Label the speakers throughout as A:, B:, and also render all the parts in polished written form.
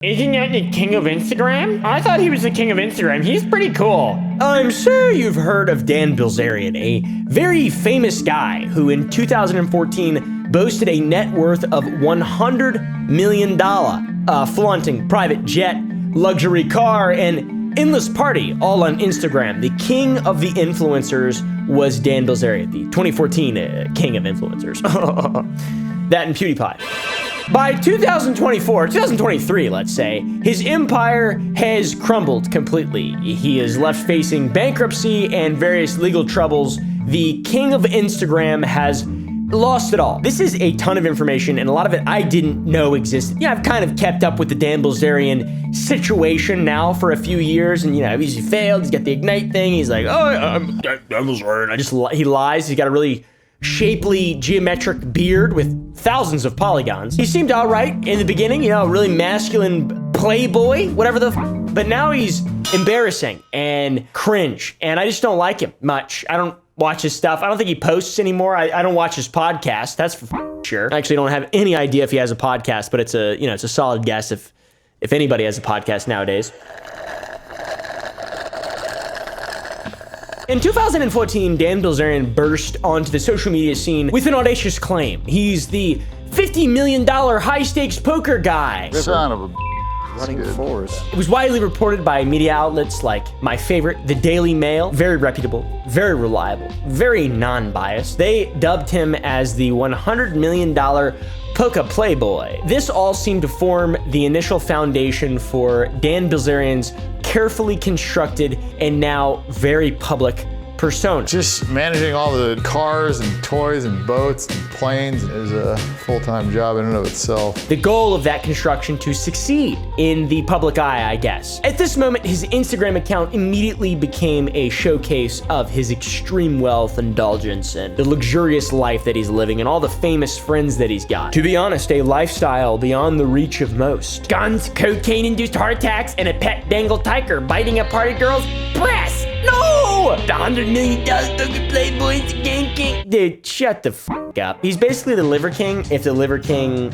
A: Isn't that the king of Instagram? I thought he was the king of Instagram. He's pretty cool.
B: I'm sure you've heard of Dan Bilzerian, a very famous guy who in 2014 boasted a net worth of $100 million, flaunting private jet, luxury car, and endless party, all on Instagram. The king of the influencers was Dan Bilzerian, the 2014 king of influencers. That and PewDiePie. By 2023, let's say, his empire has crumbled completely. He is left facing bankruptcy and various legal troubles. The king of Instagram has lost it all. This is a ton of information, and a lot of it I didn't know existed. Yeah, I've kind of kept up with the Dan Bilzerian situation now for a few years, and he's failed. He's got the Ignite thing. He's like, I'm Bilzerian. He lies. He's got a really shapely geometric beard with thousands of polygons. He seemed all right in the beginning, really masculine playboy, whatever the but now he's embarrassing and cringe, and I just don't like him much. I don't watch his stuff. I don't think he posts anymore. I don't watch his podcast. That's for sure. I actually don't have any idea if he has a podcast, but it's a solid guess if anybody has a podcast nowadays. In 2014, Dan Bilzerian burst onto the social media scene with an audacious claim. He's the $50 million high-stakes poker guy.
C: Son of a
D: running force.
B: It was widely reported by media outlets like my favorite, the Daily Mail. Very reputable, very reliable, very non-biased. They dubbed him as the $100 million Poker Playboy. This all seemed to form the initial foundation for Dan Bilzerian's carefully constructed and now very public persona.
C: Just managing all the cars and toys and boats and planes is a full-time job in and of itself.
B: The goal of that construction to succeed in the public eye, I guess. At this moment, his Instagram account immediately became a showcase of his extreme wealth, indulgence, and the luxurious life that he's living and all the famous friends that he's got. To be honest, a lifestyle beyond the reach of most. Guns, cocaine-induced heart attacks, and a pet Bengal tiger biting a party girl's breast. No! The $100 million poker playboy is the game king. Dude, shut the f up. He's basically the liver king if the liver king,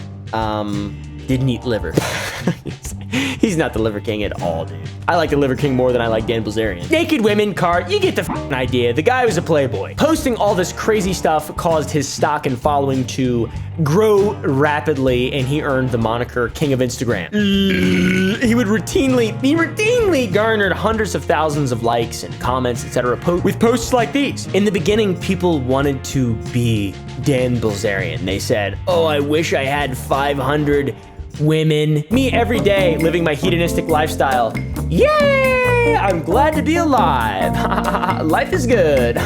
B: didn't eat liver. He's not the liver king at all, dude. I like the liver king more than I like Dan Bilzerian. Naked women, car, you get the idea. The guy was a playboy. Posting all this crazy stuff caused his stock and following to grow rapidly, and he earned the moniker King of Instagram. He routinely garnered hundreds of thousands of likes and comments, etc. with posts like these. In the beginning, people wanted to be Dan Bilzerian. They said, oh, I wish I had 500 women. Me every day living my hedonistic lifestyle. Yay! I'm glad to be alive. Life is good.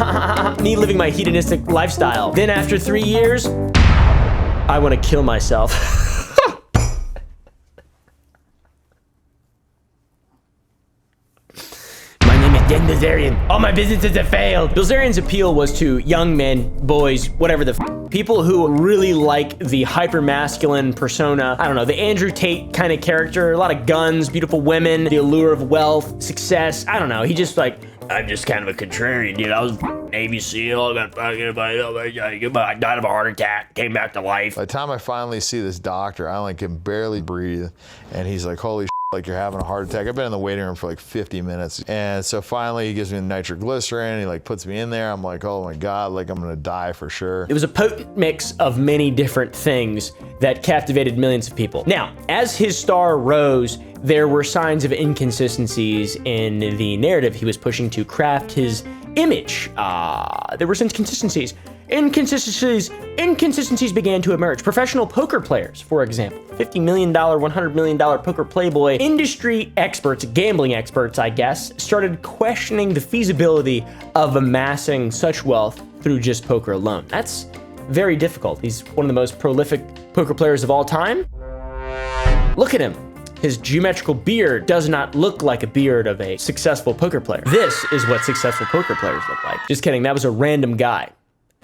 B: Me living my hedonistic lifestyle. Then after 3 years, I want to kill myself. Dan Bilzerian. All my businesses have failed. Bilzerian's appeal was to young men, boys, whatever the people who really like the hyper-masculine persona. I don't know, the Andrew Tate kind of character, a lot of guns, beautiful women, the allure of wealth, success. I don't know, he just like, I'm just kind of a contrarian, dude. I was Navy SEAL, I died of a heart attack, came back to life.
C: By the time I finally see this doctor, I can barely breathe, and he's like, holy shit, like you're having a heart attack. I've been in the waiting room for like 50 minutes. And so finally he gives me the nitroglycerin, he puts me in there. I'm like, oh my God, I'm gonna die for sure.
B: It was a potent mix of many different things that captivated millions of people. Now, as his star rose, there were signs of inconsistencies in the narrative he was pushing to craft his image. There were some inconsistencies. Inconsistencies began to emerge. Professional poker players, for example, $50 million, $100 million poker playboy, industry experts, gambling experts, I guess, started questioning the feasibility of amassing such wealth through just poker alone. That's very difficult. He's one of the most prolific poker players of all time. Look at him. His geometrical beard does not look like a beard of a successful poker player. This is what successful poker players look like. Just kidding, that was a random guy.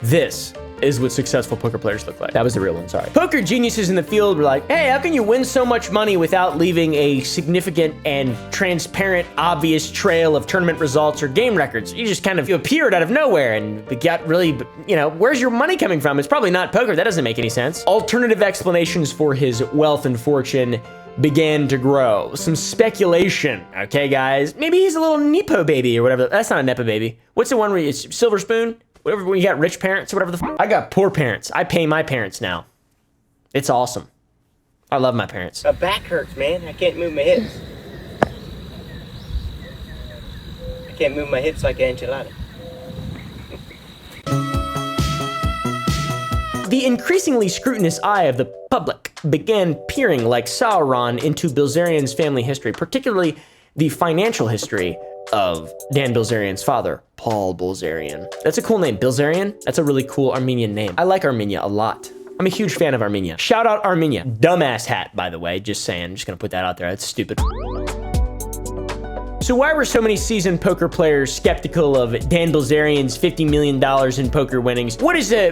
B: This is what successful poker players look like. That was the real one, sorry. Poker geniuses in the field were like, hey, how can you win so much money without leaving a significant and transparent, obvious trail of tournament results or game records? You just kind of appeared out of nowhere and got really, where's your money coming from? It's probably not poker. That doesn't make any sense. Alternative explanations for his wealth and fortune began to grow. Some speculation, okay, guys? Maybe he's a little Nepo baby or whatever. That's not a Nepo baby. What's the one where it's silver spoon? Whatever, when you got rich parents or whatever the f. I got poor parents. I pay my parents now. It's awesome. I love my parents.
E: My back hurts, man. I can't move my hips. I can't move my hips like an enchilada.
B: The increasingly scrutinous eye of the public began peering like Sauron into Bilzerian's family history, particularly the financial history of Dan Bilzerian's father, Paul Bilzerian. That's a cool name, Bilzerian. That's a really cool Armenian name. I like Armenia a lot. I'm a huge fan of Armenia. Shout out Armenia. Dumbass hat, by the way, just saying. Just gonna put that out there. That's stupid. So why were so many seasoned poker players skeptical of Dan Bilzerian's $50 million in poker winnings? What does a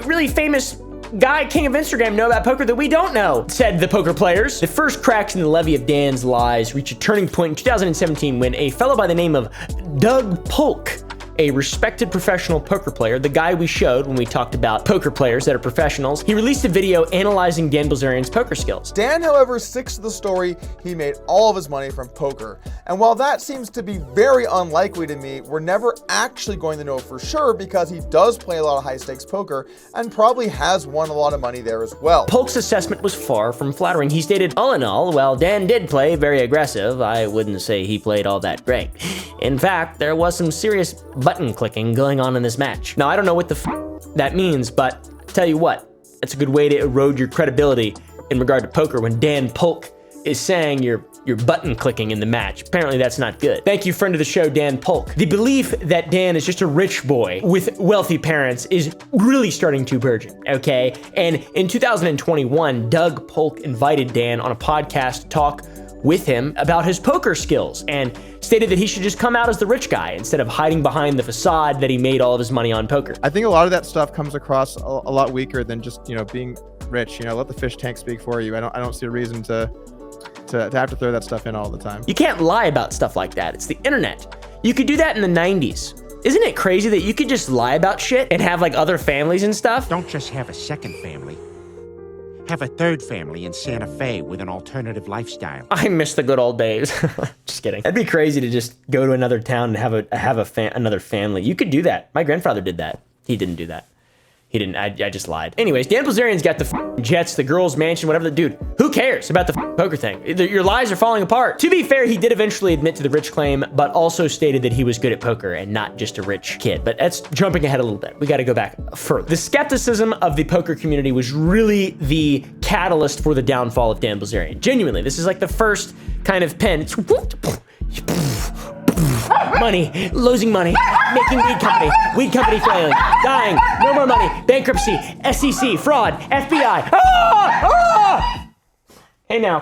B: really famous guy, king of Instagram, know about poker that we don't know? Said the poker players. The first cracks in the levee of Dan's lies reached a turning point in 2017 when a fellow by the name of Doug Polk, a respected professional poker player, the guy we showed when we talked about poker players that are professionals, he released a video analyzing Dan Bilzerian's poker skills.
F: Dan, however, sticks to the story he made all of his money from poker. And while that seems to be very unlikely to me, we're never actually going to know for sure because he does play a lot of high-stakes poker and probably has won a lot of money there as well.
B: Polk's assessment was far from flattering. He stated, all in all, while Dan did play very aggressive, I wouldn't say he played all that great. In fact, there was some serious button clicking going on in this match. Now, I don't know what the f that means, but I tell you what, that's a good way to erode your credibility in regard to poker when Dan Polk is saying you're button clicking in the match. Apparently that's not good. Thank you, friend of the show, Dan Polk. The belief that Dan is just a rich boy with wealthy parents is really starting to burgeon, okay? And in 2021, Doug Polk invited Dan on a podcast to talk with him about his poker skills and stated that he should just come out as the rich guy instead of hiding behind the facade that he made all of his money on poker.
G: I think a lot of that stuff comes across a lot weaker than just, being rich. Let the fish tank speak for you. I don't see a reason to have to throw that stuff in all the time.
B: You can't lie about stuff like that. It's the internet. You could do that in the 90s. Isn't it crazy that you could just lie about shit and have like other families and stuff?
H: Don't just have a second family. Have a third family in Santa Fe with an alternative lifestyle.
B: I miss the good old days. Just kidding. It'd be crazy to just go to another town and have another family. You could do that. My grandfather did that. He didn't do that. He didn't. I just lied. Anyways, Dan Bilzerian's got the jets, the girls' mansion, whatever. Dude, who cares about the poker thing? Your lies are falling apart. To be fair, he did eventually admit to the rich claim, but also stated that he was good at poker and not just a rich kid. But that's jumping ahead a little bit. We got to go back further. The skepticism of the poker community was really the catalyst for the downfall of Dan Bilzerian. Genuinely, this is like the first kind of pen. Money, losing money, making weed company failing, dying, no more money, bankruptcy, SEC, fraud, FBI. Hey now,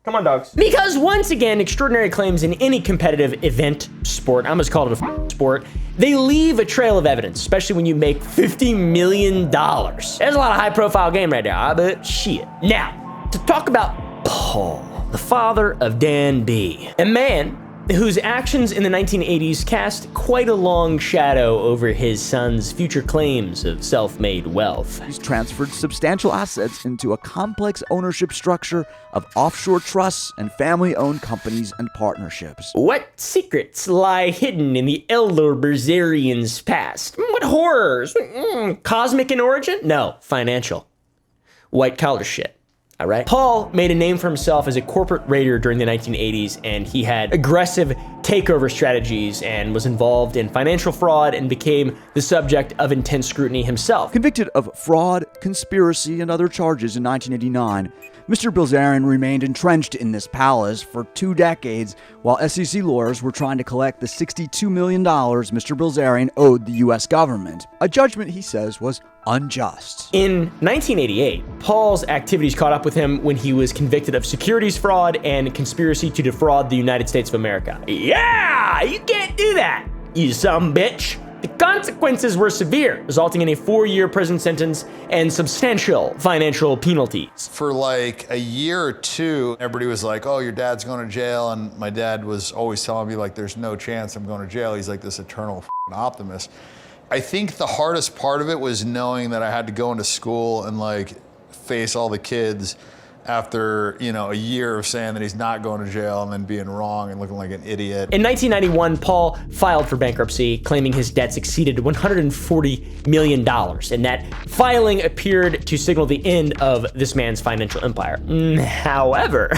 B: come on dogs. Because once again, extraordinary claims in any competitive event, sport, I almost called it a sport, they leave a trail of evidence, especially when you make $50 million. There's a lot of high profile game right there, but shit. Now, to talk about Paul, the father of Dan B, a man whose actions in the 1980s cast quite a long shadow over his son's future claims of self-made wealth.
I: He's transferred substantial assets into a complex ownership structure of offshore trusts and family-owned companies and partnerships.
B: What secrets lie hidden in the elder Bilzerian's past? What horrors? Cosmic in origin? No, financial. White-collar shit. All right. Paul made a name for himself as a corporate raider during the 1980s, and he had aggressive takeover strategies and was involved in financial fraud and became the subject of intense scrutiny himself.
I: Convicted of fraud, conspiracy, and other charges in 1989, Mr. Bilzerian remained entrenched in this palace for 2 decades while SEC lawyers were trying to collect the $62 million Mr. Bilzerian owed the U.S. government. A judgment he says was unjust.
B: In 1988, Paul's activities caught up with him when he was convicted of securities fraud and conspiracy to defraud the United States of America. Yeah, you can't do that, you sumbitch. The consequences were severe, resulting in a 4-year prison sentence and substantial financial penalties.
C: For like a year or two, everybody was like, oh, your dad's going to jail. And my dad was always telling me, like, there's no chance I'm going to jail. He's like this eternal optimist. I think the hardest part of it was knowing that I had to go into school and like face all the kids after, you know, a year of saying that he's not going to jail and then being wrong and looking like an idiot.
B: In 1991, Paul filed for bankruptcy, claiming his debts exceeded $140 million, and that filing appeared to signal the end of this man's financial empire. However,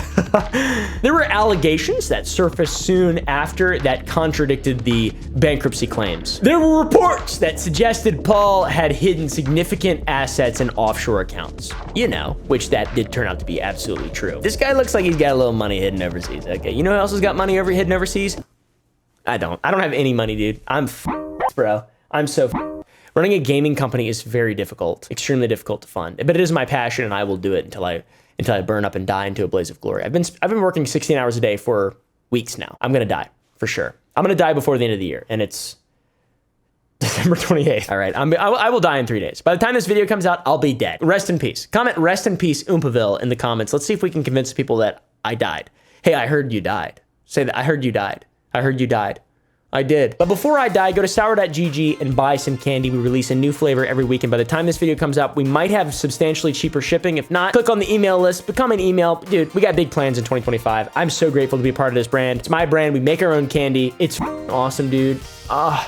B: there were allegations that surfaced soon after that contradicted the bankruptcy claims. There were reports that suggested Paul had hidden significant assets in offshore accounts, you know, which that did turn out to be absolutely true. This guy looks like he's got a little money hidden overseas. Okay, you know who else has got money hidden overseas? I don't have any money, dude. I'm bro. I'm so running a gaming company is very difficult, extremely difficult to fund, but it is my passion, and I will do it until I burn up and die into a blaze of glory. I've been working 16 hours a day for weeks now. I'm gonna die for sure. I'm gonna die before the end of the year, and it's December 28th. All right, I will die in 3 days. By the time this video comes out, I'll be dead. Rest in peace. Comment rest in peace Oompaville in the comments. Let's see if we can convince people that I died. Hey, I heard you died. Say that, I heard you died. I heard you died. I did. But before I die, go to sour.gg and buy some candy. We release a new flavor every week, and by the time this video comes out, we might have substantially cheaper shipping. If not, click on the email list, become an email. Dude, we got big plans in 2025. I'm so grateful to be a part of this brand. It's my brand. We make our own candy. It's awesome, dude.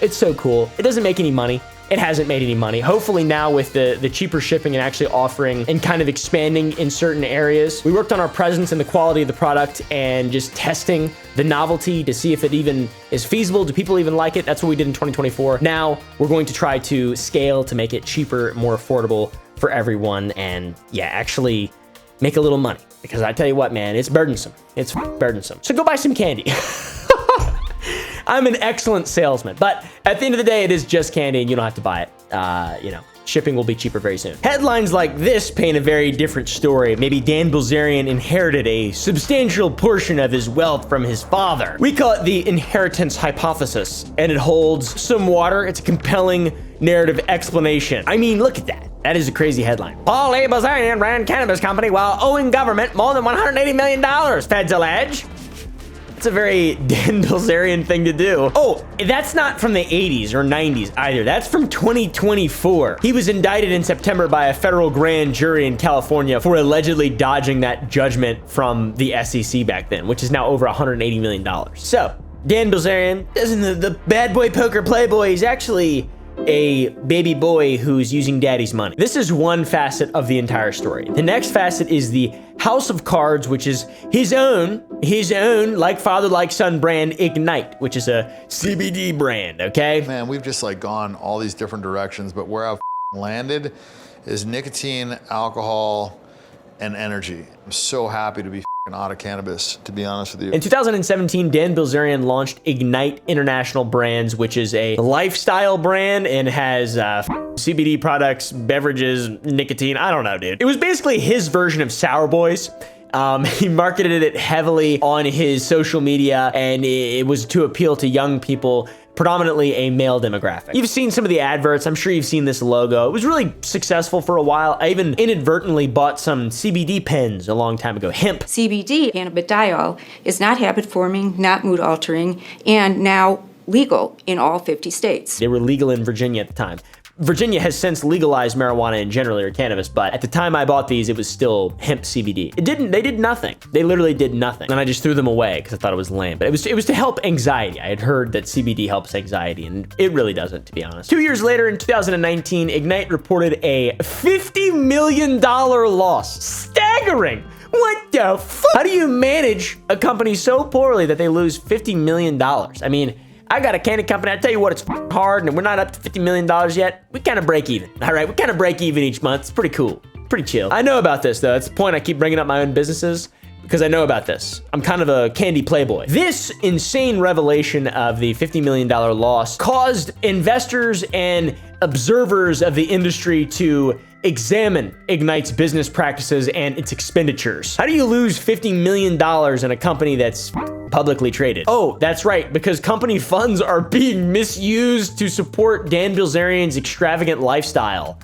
B: It's so cool. It doesn't make any money. It hasn't made any money. Hopefully now with the cheaper shipping and actually offering and kind of expanding in certain areas. We worked on our presence and the quality of the product and just testing the novelty to see if it even is feasible. Do people even like it? That's what we did in 2024. Now we're going to try to scale to make it cheaper, more affordable for everyone, and yeah, actually make a little money. Because I tell you what, man, it's burdensome. It's burdensome. So go buy some candy. I'm an excellent salesman, but at the end of the day, it is just candy and you don't have to buy it. You know, shipping will be cheaper very soon. Headlines like this paint a very different story. Maybe Dan Bilzerian inherited a substantial portion of his wealth from his father. We call it the inheritance hypothesis, and it holds some water. It's a compelling narrative explanation. I mean, look at that. That is a crazy headline. Paul A. Bilzerian ran cannabis company while owing government more than $180 million, feds allege. It's a very Dan Bilzerian thing to do. Oh, that's not from the 80s or 90s either. That's from 2024. He was indicted in September by a federal grand jury in California for allegedly dodging that judgment from the SEC back then, which is now over $180 million. So, Dan Bilzerian isn't the bad boy poker playboy. He's actually a baby boy who's using daddy's money. This is one facet of the entire story. The next facet is the House of Cards, which is his own like father like son brand Ignite, which is a CBD brand, okay?
C: Man, we've just like gone all these different directions, but where I've landed is nicotine, alcohol, and energy. I'm so happy to be out of cannabis, to be honest with you.
B: In 2017, Dan Bilzerian launched Ignite International Brands, which is a lifestyle brand and has CBD products, beverages, nicotine. I don't know, dude. It was basically his version of Sour Boys. He marketed it heavily on his social media, and it was to appeal to young people, predominantly a male demographic. You've seen some of the adverts. I'm sure you've seen this logo. It was really successful for a while. I even inadvertently bought some CBD pens a long time ago. Hemp.
J: CBD, cannabidiol, is not habit-forming, not mood-altering, and now legal in all 50 states.
B: They were legal in Virginia at the time. Virginia has since legalized marijuana in general, or cannabis, but at the time I bought these, it was still hemp CBD. They did nothing. They literally did nothing. And I just threw them away because I thought it was lame. But it was to help anxiety. I had heard that CBD helps anxiety, and it really doesn't, to be honest. 2 years later, in 2019, Ignite reported a $50 million loss. Staggering! What the fuck? How do you manage a company so poorly that they lose $50 million? I mean, I got a candy company. I tell you what, it's hard, and we're not up to $50 million yet. We kind of break even. All right, we kind of break even each month. It's pretty cool, pretty chill. I know about this though. That's the point. I keep bringing up my own businesses because I know about this. I'm kind of a candy playboy. This insane revelation of the $50 million loss caused investors and observers of the industry to examine Ignite's business practices and its expenditures. How do you lose $50 million in a company that's publicly traded? Oh, that's right, because company funds are being misused to support Dan Bilzerian's extravagant lifestyle.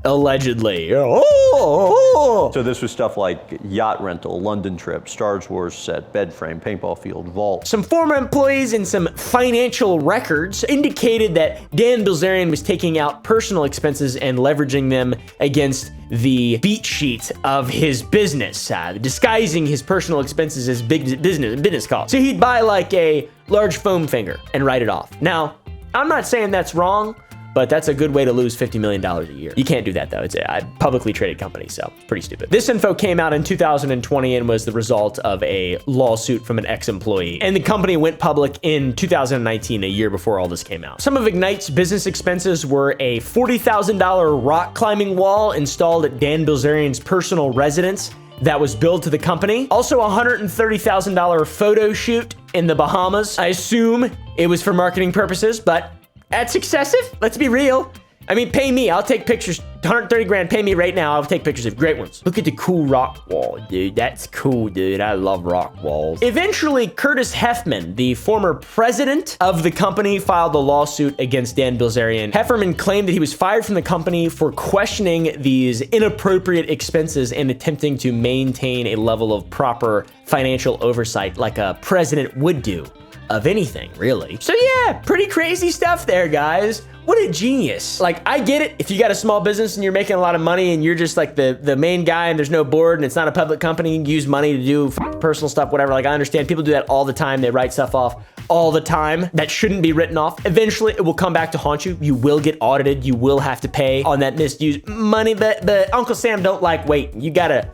B: Allegedly. Oh.
K: So this was stuff like yacht rental, London trip, Star Wars set, bed frame, paintball field, vault.
B: Some former employees and some financial records indicated that Dan Bilzerian was taking out personal expenses and leveraging them against the beat sheet of his business, disguising his personal expenses as business costs. So he'd buy like a large foam finger and write it off. Now, I'm not saying that's wrong, but that's a good way to lose $50 million a year. You can't do that though. It's a publicly traded company, so it's pretty stupid. This info came out in 2020 and was the result of a lawsuit from an ex-employee. And the company went public in 2019, a year before all this came out. Some of Ignite's business expenses were a $40,000 rock climbing wall installed at Dan Bilzerian's personal residence that was billed to the company. Also a $130,000 photo shoot in the Bahamas. I assume it was for marketing purposes, but that's excessive. Let's be real. I mean, pay me. I'll take pictures. 130 grand. Pay me right now. I'll take pictures of great ones. Look at the cool rock wall, dude. That's cool, dude. I love rock walls. Eventually, Curtis Heffman, the former president of the company, filed a lawsuit against Dan Bilzerian. Hefferman claimed that he was fired from the company for questioning these inappropriate expenses and attempting to maintain a level of proper financial oversight like a president would do. Of anything, really. So yeah, pretty crazy stuff there, guys. What a genius. Like, I get it. If you got a small business and you're making a lot of money and you're just like the main guy and there's no board and it's not a public company, you use money to do personal stuff, whatever. Like, I understand people do that all the time. They write stuff off all the time that shouldn't be written off. Eventually, it will come back to haunt you. You will get audited. You will have to pay on that misused money, but Uncle Sam don't like waiting. You gotta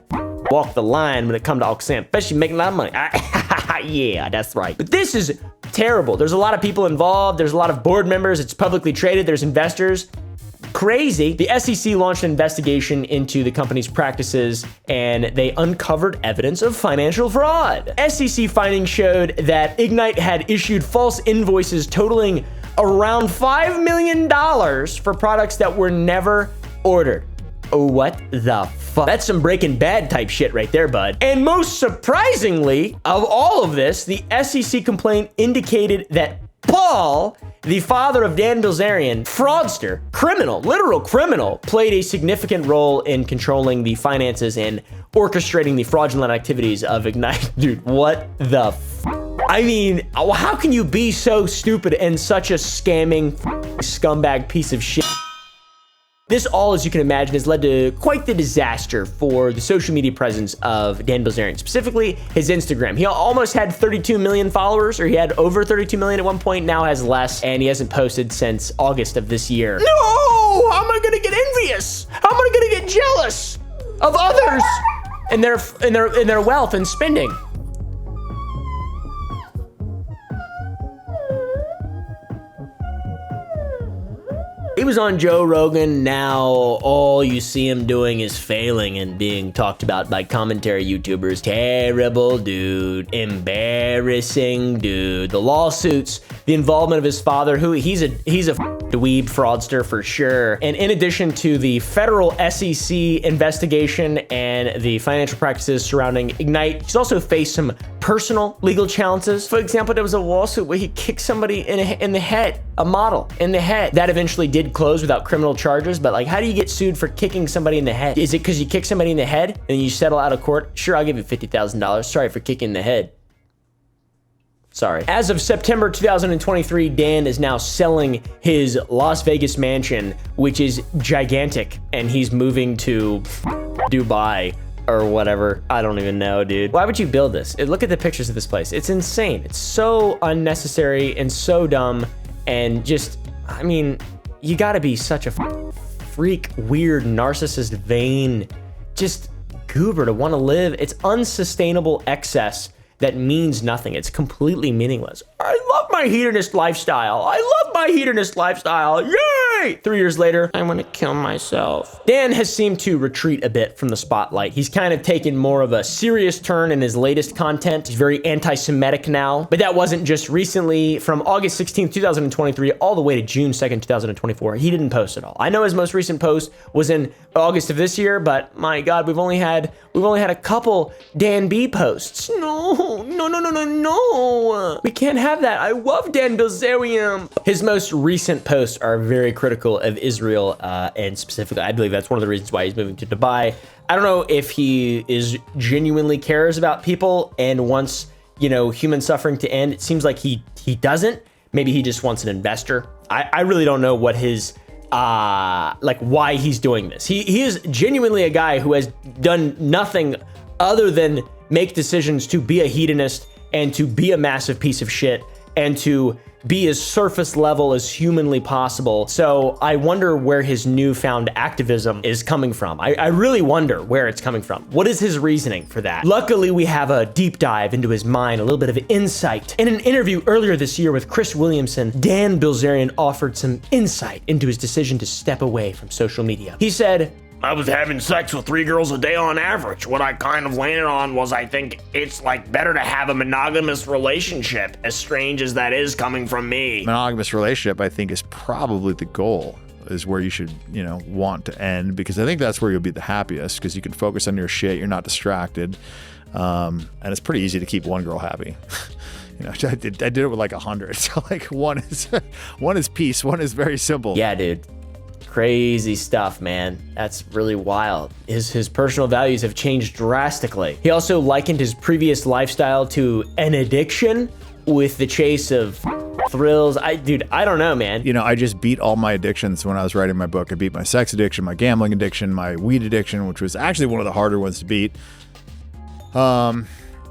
B: walk the line when it comes to Uncle Sam, especially making a lot of money. Yeah, that's right. But this is terrible. There's a lot of people involved. There's a lot of board members. It's publicly traded. There's investors. Crazy. The SEC launched an investigation into the company's practices and they uncovered evidence of financial fraud. SEC findings showed that Ignite had issued false invoices totaling around $5 million for products that were never ordered. What the fuck? That's some Breaking Bad type shit right there, bud. And most surprisingly, of all of this, the SEC complaint indicated that Paul, the father of Dan Bilzerian, fraudster, criminal, literal criminal, played a significant role in controlling the finances and orchestrating the fraudulent activities of Ignite. Dude, what the I mean, how can you be so stupid and such a scamming scumbag piece of shit? This all, as you can imagine, has led to quite the disaster for the social media presence of Dan Bilzerian, specifically his Instagram. He almost had 32 million followers, or he had over 32 million at one point, now has less, and he hasn't posted since August of this year. No! How am I gonna get envious? How am I gonna get jealous of others and their wealth and spending? He was on Joe Rogan. Now all you see him doing is failing and being talked about by commentary YouTubers. Terrible dude, embarrassing dude. The lawsuits, the involvement of his father, who he's a dweeb fraudster for sure. And in addition to the federal SEC investigation and the financial practices surrounding Ignite, he's also faced some personal legal challenges. For example, there was a lawsuit where he kicked somebody in the head, a model in the head. That eventually did close without criminal charges, but like, how do you get sued for kicking somebody in the head? Is it because you kick somebody in the head and you settle out of court? Sure, I'll give you $50,000. Sorry for kicking in the head. Sorry. As of September 2023, Dan is now selling his Las Vegas mansion, which is gigantic, and he's moving to Dubai or whatever. I don't even know, dude. Why would you build this? Look at the pictures of this place. It's insane. It's so unnecessary and so dumb, and just, I mean, you gotta be such a freak, weird, narcissist, vain, just goober to want to live. It's unsustainable excess that means nothing. It's completely meaningless. I love my hedonist lifestyle. I love my hedonist lifestyle. Yay! 3 years later, I want to kill myself. Dan has seemed to retreat a bit from the spotlight. He's kind of taken more of a serious turn in his latest content. He's very anti-Semitic now, but that wasn't just recently. From August 16th, 2023, all the way to June 2nd, 2024, he didn't post at all. I know his most recent post was in August of this year, but my God, we've only had a couple Dan B posts. No. We can't have that. I love Dan Bilzerian. His most recent posts are very critical critical of Israel, and specifically, I believe that's one of the reasons why he's moving to Dubai. I don't know if he is genuinely cares about people and wants, you know, human suffering to end. It seems like he doesn't. Maybe he just wants an investor. I really don't know what his like why he's doing this. He is genuinely a guy who has done nothing other than make decisions to be a hedonist and to be a massive piece of shit and to be as surface level as humanly possible. So I wonder where his newfound activism is coming from. I really wonder where it's coming from. What is his reasoning for that? Luckily, we have a deep dive into his mind, a little bit of insight. In an interview earlier this year with Chris Williamson, Dan Bilzerian offered some insight into his decision to step away from social media. He said,
A: I was having sex with 3 girls a day on average. What I kind of landed on was I think it's like better to have a monogamous relationship, as strange as that is coming from me.
C: Monogamous relationship, I think, is probably the goal, is where you should, you know, want to end, because I think that's where you'll be the happiest, because you can focus on your shit, you're not distracted, and it's pretty easy to keep one girl happy. You know, I did it with like 100. So like one is peace, one is very simple.
B: yeah, dude. Crazy stuff, man. That's really wild. His personal values have changed drastically. He also likened his previous lifestyle to an addiction with the chase of thrills. Dude, I don't know, man.
C: You know, I just beat all my addictions when I was writing my book. I beat my sex addiction, my gambling addiction, my weed addiction, which was actually one of the harder ones to beat.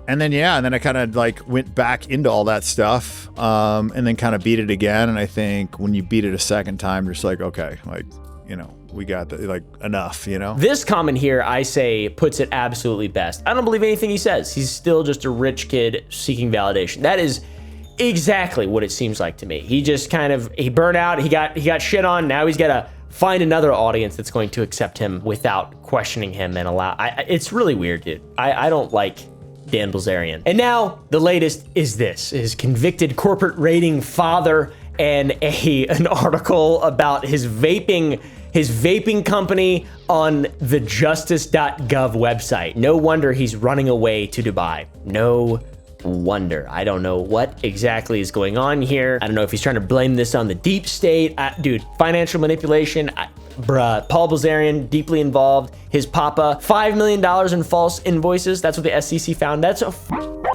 C: And then I kind of like went back into all that stuff, and then kind of beat it again. And I think when you beat it a second time, you're just like, okay, like, you know, we got like enough, you know?
B: This comment here, I say, puts it absolutely best. I don't believe anything he says. He's still just a rich kid seeking validation. That is exactly what it seems like to me. He just he burned out. He got shit on. Now he's got to find another audience that's going to accept him without questioning him and it's really weird, dude. I don't like Dan Bilzerian. And now the latest is this: his convicted corporate raiding father and an article about his vaping company on the justice.gov website. No wonder he's running away to Dubai. No wonder. I don't know what exactly is going on here. I don't know if he's trying to blame this on the deep state. Dude, financial manipulation. Paul Bilzerian, deeply involved. His papa, $5 million in false invoices. That's what the SEC found. That's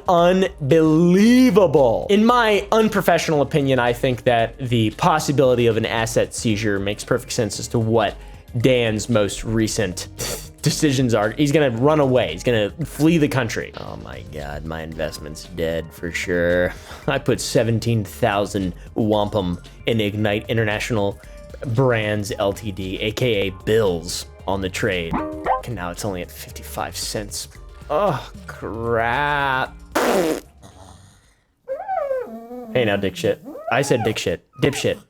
B: unbelievable. In my unprofessional opinion, I think that the possibility of an asset seizure makes perfect sense as to what Dan's most recent decisions are. He's gonna run away. He's gonna flee the country. Oh my God, my investment's dead for sure. I put 17,000 wampum in Ignite International Brands Ltd, aka Bills, on the trade. And now it's only at 55 cents. Oh, crap. Hey now, dick shit. I said dick shit. Dipshit.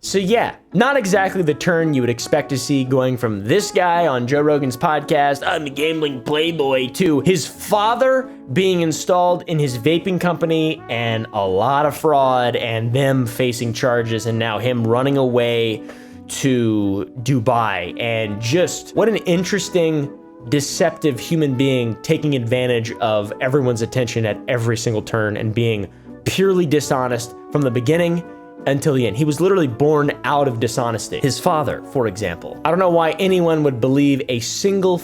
B: So yeah, not exactly the turn you would expect to see going from this guy on Joe Rogan's podcast, I'm a gambling playboy, to his father being installed in his vaping company and a lot of fraud and them facing charges, and now him running away to Dubai. And just what an interesting, deceptive human being, taking advantage of everyone's attention at every single turn and being purely dishonest from the beginning until the end. He was literally born out of dishonesty. His father, for example. I don't know why anyone would believe a single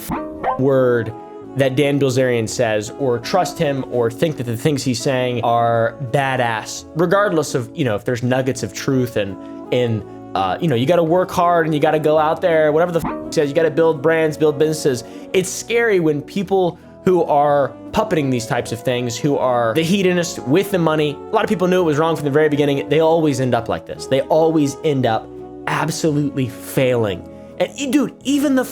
B: word that Dan Bilzerian says, or trust him, or think that the things he's saying are badass, regardless of, you know, if there's nuggets of truth and you know, you gotta work hard and you gotta go out there, whatever the he says, you gotta build brands, build businesses. It's scary when people who are puppeting these types of things, who are the hedonists with the money. A lot of people knew it was wrong from the very beginning. They always end up like this. They always end up absolutely failing. And dude, even the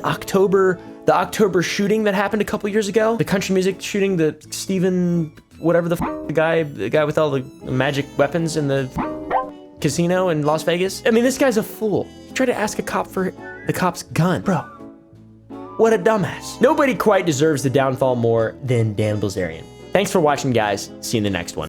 B: October shooting that happened a couple years ago, the country music shooting, the Steven, whatever the guy with all the magic weapons in the casino in Las Vegas. I mean, this guy's a fool. He tried to ask a cop for the cop's gun. Bro, what a dumbass. Nobody quite deserves the downfall more than Dan Bilzerian. Thanks for watching, guys. See you in the next one.